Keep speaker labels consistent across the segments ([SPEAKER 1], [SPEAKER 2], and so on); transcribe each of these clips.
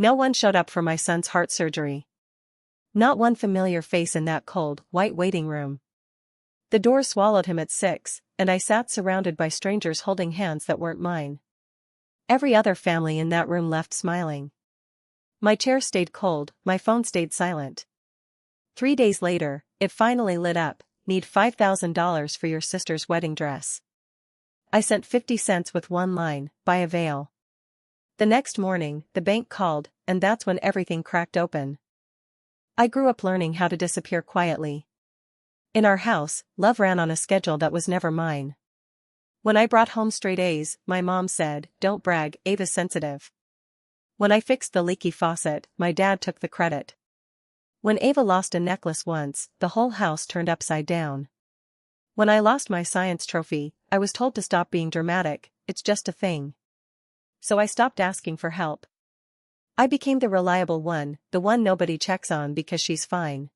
[SPEAKER 1] No one showed up for my son's heart surgery. Not one familiar face in that cold, white waiting room. The door swallowed him at 6, and I sat surrounded by strangers holding hands that weren't mine. Every other family in that room left smiling. My chair stayed cold, my phone stayed silent. 3 days later, it finally lit up. Need $5,000 for your sister's wedding dress. I sent 50 cents with one line, buy a veil. The next morning, the bank called, and that's when everything cracked open. I grew up learning how to disappear quietly. In our house, love ran on a schedule that was never mine. When I brought home straight A's, my mom said, "Don't brag, Ava's sensitive." When I fixed the leaky faucet, my dad took the credit. When Ava lost a necklace once, the whole house turned upside down. When I lost my science trophy, I was told to stop being dramatic, it's just a thing. So I stopped asking for help. I became the reliable one, the one nobody checks on because she's fine.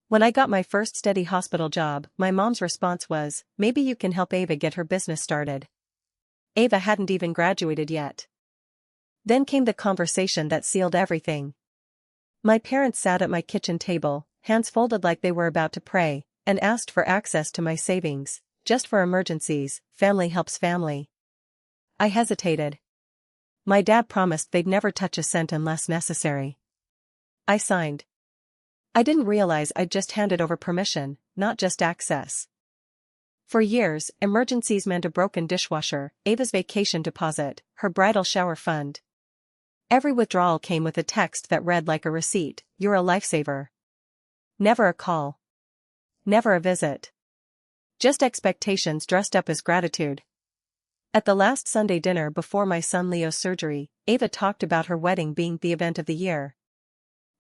[SPEAKER 1] When I got my first steady hospital job, my mom's response was, "Maybe you can help Ava get her business started." Ava hadn't even graduated yet. Then came the conversation that sealed everything. My parents sat at my kitchen table, hands folded like they were about to pray, and asked for access to my savings, just for emergencies. Family helps family. I hesitated. My dad promised they'd never touch a cent unless necessary. I signed. I didn't realize I'd just handed over permission, not just access. For years, emergencies meant a broken dishwasher, Ava's vacation deposit, her bridal shower fund. Every withdrawal came with a text that read like a receipt, "You're a lifesaver." Never a call. Never a visit. Just expectations dressed up as gratitude. At the last Sunday dinner before my son Leo's surgery, Ava talked about her wedding being the event of the year.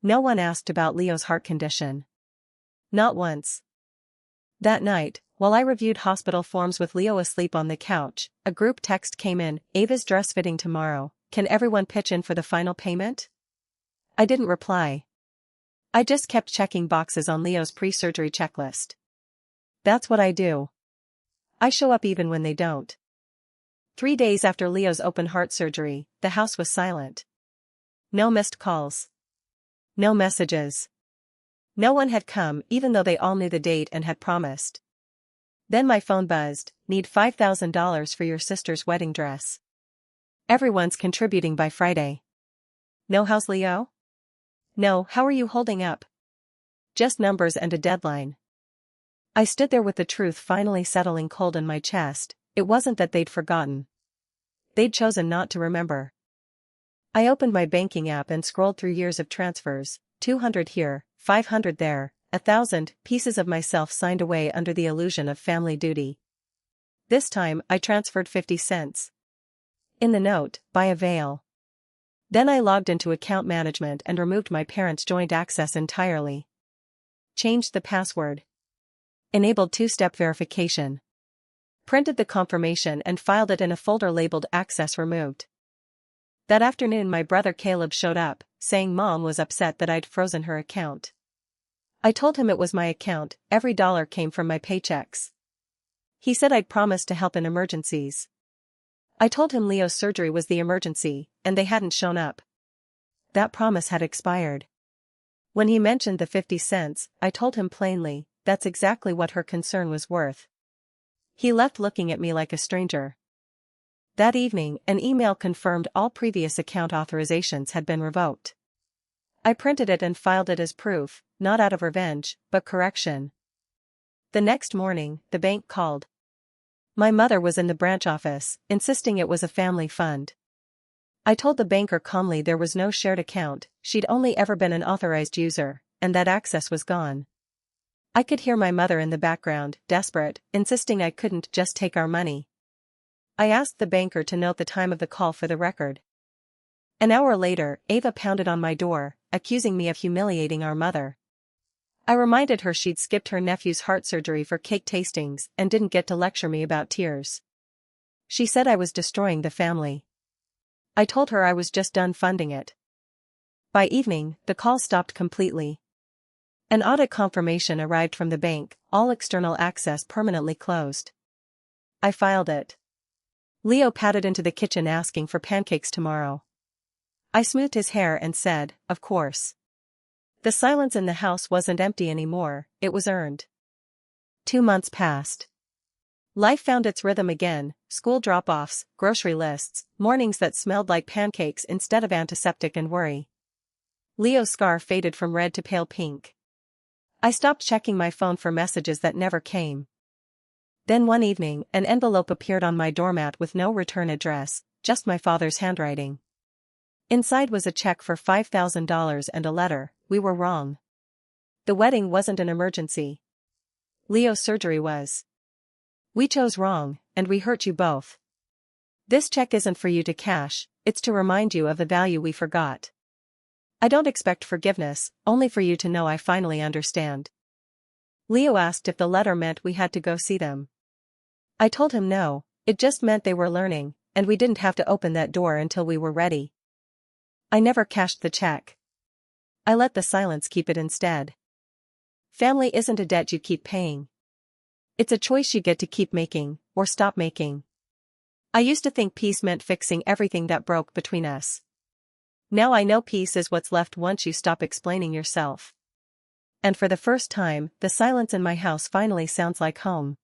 [SPEAKER 1] No one asked about Leo's heart condition. Not once. That night, while I reviewed hospital forms with Leo asleep on the couch, a group text came in, "Ava's dress fitting tomorrow. Can everyone pitch in for the final payment?" I didn't reply. I just kept checking boxes on Leo's pre-surgery checklist. That's what I do. I show up even when they don't. 3 days after Leo's open heart surgery, the house was silent. No missed calls. No messages. No one had come even though they all knew the date and had promised. Then my phone buzzed, "Need $5,000 for your sister's wedding dress. Everyone's contributing by Friday." No, how's Leo? No, how are you holding up? Just numbers and a deadline. I stood there with the truth finally settling cold in my chest. It wasn't that they'd forgotten. They'd chosen not to remember. I opened my banking app and scrolled through years of transfers, 200 here, 500 there, 1,000 pieces of myself signed away under the illusion of family duty. This time, I transferred 50 cents. In the note, buy a veil. Then I logged into account management and removed my parents' joint access entirely. Changed the password. Enabled two-step verification. Printed the confirmation and filed it in a folder labeled "Access Removed." That afternoon my brother Caleb showed up, saying Mom was upset that I'd frozen her account. I told him it was my account, every dollar came from my paychecks. He said I'd promised to help in emergencies. I told him Leo's surgery was the emergency, and they hadn't shown up. That promise had expired. When he mentioned the 50 cents, I told him plainly, that's exactly what her concern was worth. He left looking at me like a stranger. That evening, an email confirmed all previous account authorizations had been revoked. I printed it and filed it as proof, not out of revenge, but correction. The next morning, the bank called. My mother was in the branch office, insisting it was a family fund. I told the banker calmly there was no shared account, she'd only ever been an authorized user, and that access was gone. I could hear my mother in the background, desperate, insisting I couldn't just take our money. I asked the banker to note the time of the call for the record. An hour later, Ava pounded on my door, accusing me of humiliating our mother. I reminded her she'd skipped her nephew's heart surgery for cake tastings and didn't get to lecture me about tears. She said I was destroying the family. I told her I was just done funding it. By evening, the call stopped completely. An audit confirmation arrived from the bank, all external access permanently closed. I filed it. Leo padded into the kitchen asking for pancakes tomorrow. I smoothed his hair and said, of course. The silence in the house wasn't empty anymore, it was earned. 2 months passed. Life found its rhythm again, school drop-offs, grocery lists, mornings that smelled like pancakes instead of antiseptic and worry. Leo's scar faded from red to pale pink. I stopped checking my phone for messages that never came. Then one evening, an envelope appeared on my doormat with no return address, just my father's handwriting. Inside was a check for $5,000 and a letter, we were wrong. The wedding wasn't an emergency. Leo's surgery was. We chose wrong, and we hurt you both. This check isn't for you to cash, it's to remind you of the value we forgot. I don't expect forgiveness, only for you to know I finally understand. Leo asked if the letter meant we had to go see them. I told him no, it just meant they were learning, and we didn't have to open that door until we were ready. I never cashed the check. I let the silence keep it instead. Family isn't a debt you keep paying. It's a choice you get to keep making, or stop making. I used to think peace meant fixing everything that broke between us. Now I know peace is what's left once you stop explaining yourself. And for the first time, the silence in my house finally sounds like home.